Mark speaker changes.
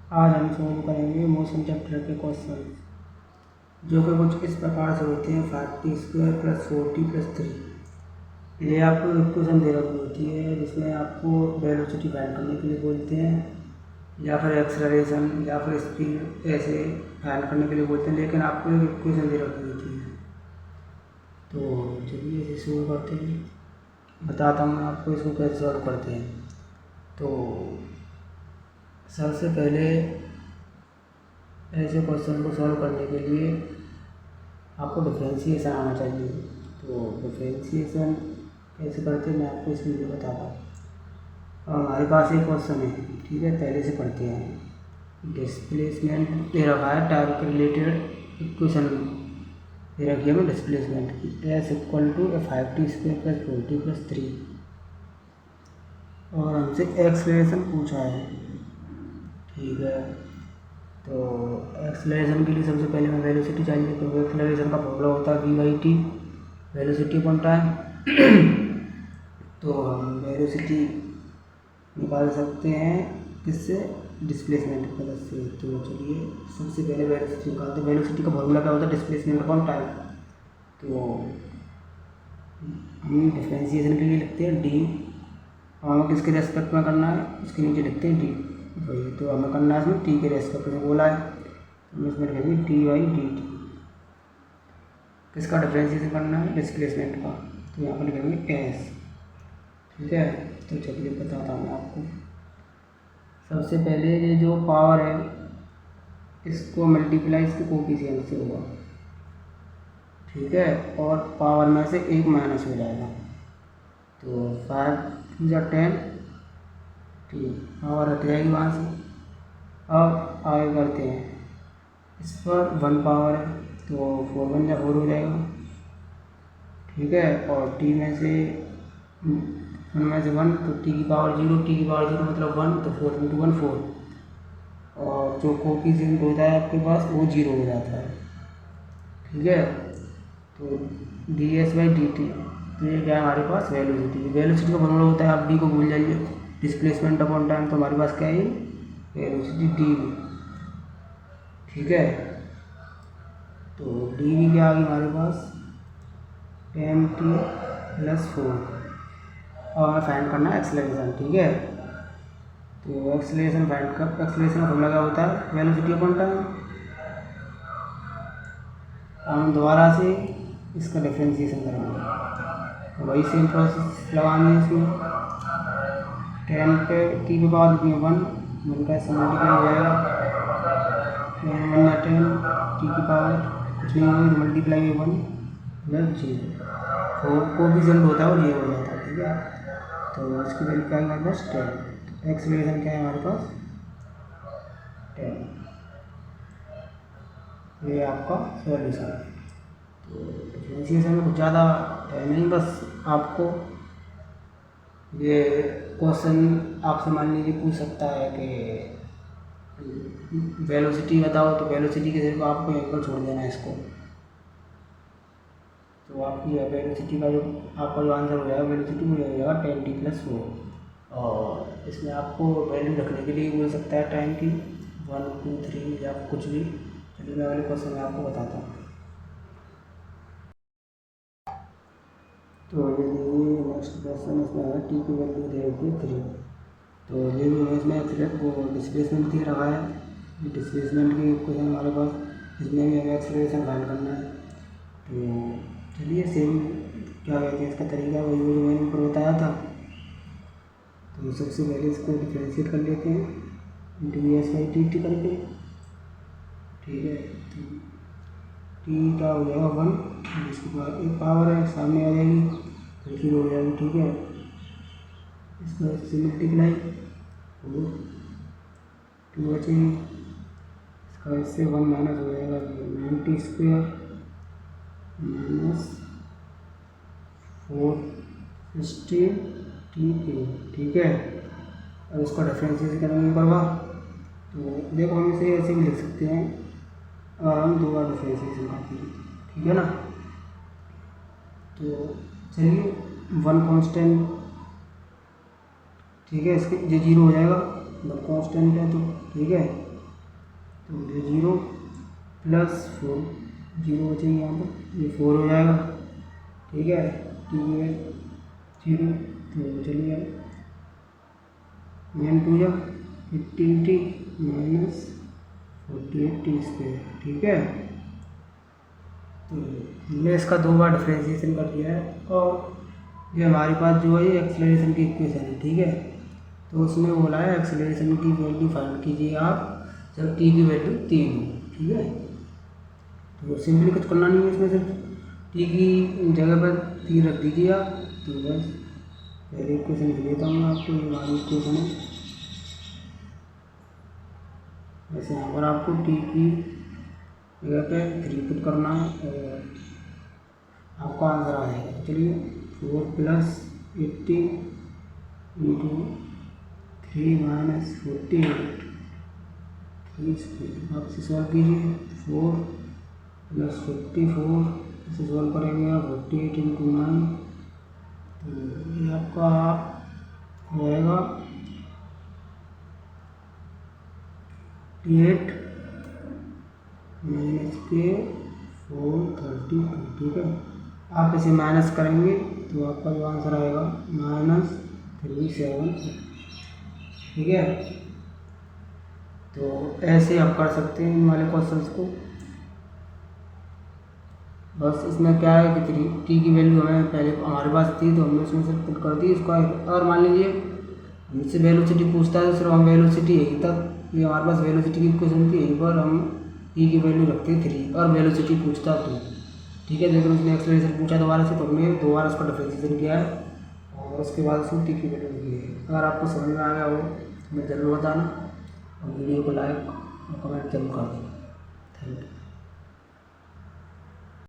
Speaker 1: आज हम सॉल्व करेंगे मोशन चैप्टर के क्वेश्चन जो कि कुछ इस प्रकार से होते हैं। 5t² + 4t + 3। ये आपको इक्वेशन दे रखी होती है जिसमें आपको वेलोसिटी फाइंड करने के लिए बोलते हैं या फिर एक्सेलरेशन या फिर स्पीड ऐसे फाइंड करने के लिए बोलते हैं, लेकिन आपको एक इक्वेशन दे रखी होती है। तो चलिए इसे शुरू करते हैं। बताता हूँ आपको इसको कैसे सॉल्व करते हैं। तो सबसे पहले ऐसे क्वेश्चन को सॉल्व करने के लिए आपको डिफरेंशिएशन आना चाहिए। तो डिफरेंशिएशन कैसे करते हैं मैं आपको इस वीडियो में बताता हूँ। और हमारे पास एक क्वेश्चन है, ठीक है, पहले से पढ़ते हैं। डिस्प्लेसमेंट दे रखा है, टाइम के रिलेटेड इक्वेशन दे रखी है हमें डिस्प्लेसमेंट की। S = 5t² + 4t + 3 और हमसे एक्सलेशन पूछा है, ठीक है। तो एक्सलेशन के लिए सबसे पहले हमें वेलोसिटी चाहिए। तो एक्सलेशन का फॉर्मूला होता है v/t, वेलोसिटी अपॉन टाइम। तो हम वेलोसिटी निकाल सकते हैं किससे, डिस्प्लेसमेंट की मदद से। तो चलिए सबसे पहले वेलोसिटी निकालते हैं। वेलोसिटी का फॉर्मूला क्या होता है, डिस्प्लेसमेंट अपॉन टाइम। तो हम डिफरेंशिएशन के लिए लिखते हैं डी, और हमें किसके रेस्पेक्ट में करना है, उसके नीचे लिखते हैं डी वही। तो हमें करना है इसमें टी के रेस्पेक्ट में बोला है, तो हम इसमें लिखेंगे dy/dt। किसका डिफरेंशिएशन करना है, डिस्प्लेसमेंट का। तो यहाँ पर लिखेंगे एस, ठीक है। तो चलिए बताता हूँ आपको। सबसे पहले ये जो पावर है इसको मल्टीप्लाई इसके कोफिशिएंट से होगा, ठीक है, और पावर में से एक माइनस हो जाएगा। तो 5 × 10, ठीक, पावर हट जाएगी वहाँ से। अब आगे करते हैं, इस पर 1 पावर है तो 4 × 4 हो जाएगा, ठीक है। और टी में से 1 में से 1 तो टी की पावर 0, टी की पावर 0 मतलब 1, तो 4 × 1 4। और जो कोफिशिएंट होता है आपके पास वो 0 हो जाता है, ठीक है। तो ds/dt, तो ये क्या है हमारे पास, वेलोसिटी। वेलोसिटी का फॉर्मूला होता है, आप डी को भूल जाइए, डिस्प्लेसमेंट अपॉन टाइम। तो हमारे पास क्या है, वेलोसिटी डी, ठीक है। तो डी भी क्या आ गई हमारे पास, 10t + 4। और हमें फाइंड करना है एक्सेलरेशन, ठीक है। तो एक्सेलरेशन फाइंड कर, एक्सेलरेशन का फॉर्मूला क्या होता है, वेलोसिटी अपॉन टाइम। हम दोबारा से इसका डिफरेंशिएशन करेंगे, तो वही सेम प्रोसेस लगाएंगे इसमें। 10 पे टी की पावर कितनी है, 1 का ऐसे मल्टीप्लाई हो जाएगा, 1 × 10 टी की पावर कुछ नहीं होगी, तो मल्टीप्लाई 1 + 0। तो कोफिशिएंट होता है वो 0 हो जाता है, ठीक है। तो इसकी वैल्यू क्या है हमारे पास, 10। एक्सेलरेशन क्या है हमारे पास, 10। ये आपका सॉल्यूशन है। तो डिफरेंशिएशन में कुछ ज़्यादा है नहीं, बस आपको ये क्वेश्चन आपसे मान लीजिए पूछ सकता है कि वेलोसिटी बताओ, तो वेलोसिटी के सिर्फ आपको यहीं पर छोड़ देना है इसको। तो आपकी वेलोसिटी का जो आपका जो आंसर हो जाएगा, वेलोसिटी में हो जाएगा 10t + 4। और इसमें आपको वैल्यू रखने के लिए बोल सकता है टाइम की 1 2 3 या कुछ भी। चलिए मैं वाले क्वेश्चन में आपको बताता हूँ। तो ये नेक्स्ट क्वेश्चन इसमें है, टी की वैल्यू दे रखी है 3। तो ये भी इसमें वो डिस्प्लेसमेंट दे रखा है, डिस्प्लेसमेंट की क्वेश्चन हमारे पास, इसमें भी हमें एक्सेलरेशन फाइंड करना है। तो चलिए सेम क्या कहते हैं इसका तरीका, वही जो मैंने ऊपर बताया था। तो सबसे पहले इसको डिफ्रेंशिएट कर लेते हैं ds/dt करके, ठीक है। तो टी का हो जाएगा 1, इसके बाद एक पावर है सामने आ जाएगी, फिर 0 हो जाएगी, ठीक है। इसको इससे मल्टीप्लाई हो 2 बचेगी, इसका इससे 1 माइनस हो जाएगा, 90² - 460t, ठीक है। अब इसका डिफरेंशिएशन करेंगे करवा, तो देखो हम इसे ऐसे भी लिख सकते हैं और हम 2 बार डिफरेंशिएशन करते हैं, ठीक है ना। तो चलिए 1 कांस्टेंट, ठीक है, इसके ये 0 हो जाएगा, 1 कांस्टेंट है तो, ठीक है। तो ये 0 प्लस 4 0 बचेगी यहाँ पर, ये 4 हो जाएगा। ठीक है, टी की वैल्यू 0, तो चलिए एन टू जा 18t माइनस 48t²। ठीक है, तो हमने इसका 2 बार डिफ्रेंशिएशन कर दिया है और ये हमारे पास जो है ये एक्सेलरेशन की इक्वेशन है। ठीक है, तो उसमें बोला है एक्सेलरेशन की वैल्यू फाइंड कीजिए आप जब टी की वैल्यू 3 हो। ठीक है, तो सिंपली कुछ करना नहीं है इसमें, सिर्फ टी की जगह पर 3 रख दीजिए आप। तो बस पहले इक्वेशन लिख लेता हूँ मैं आपको, ये हमारी इक्वेशन है। वैसे यहाँ पर आपको टी की जगह पे 3 पुट करना है और आपका आंसर आएगा। चलिए 4 प्लस 80 इंटू 3 माइनस 48 आप इसे सॉल्व कीजिए। 4 प्लस 54 इसे सॉल्व करेंगे आप 48 इंटू 9, तो ये आपका हो जाएगा 8 माइनस के 432। ठीक है, आप इसे माइनस करेंगे तो आपका जो आंसर आएगा -37। ठीक है, तो ऐसे आप कर सकते हैं इन वाले क्वेश्चंस को। बस इसमें क्या है कि टी की वैल्यू हमें पहले हमारे पास थी तो हमने उसमें से पुट कर दी इसको। और मान लीजिए हमसे वेलोसिटी पूछता है तो सिर्फ हम वेलोसिटी यही तक, ये हमारे पास वेलोसिटी की इक्वेशन थी, यहीं पर हम टी की वैल्यू रखते हैं 3 और वेलोसिटी पूछता तो। ठीक है, लेकिन उसने एक्सेलरेशन पूछा दोबारा से, तो हमने दोबारा उसका डिफरेंशिएशन किया है और उसके बाद उसको टी की वैल्यू दी है। अगर आपको समझ में आ गया हो हमें ज़रूर बताना और वीडियो को लाइक और कमेंट जरूर कर देना। Thank you.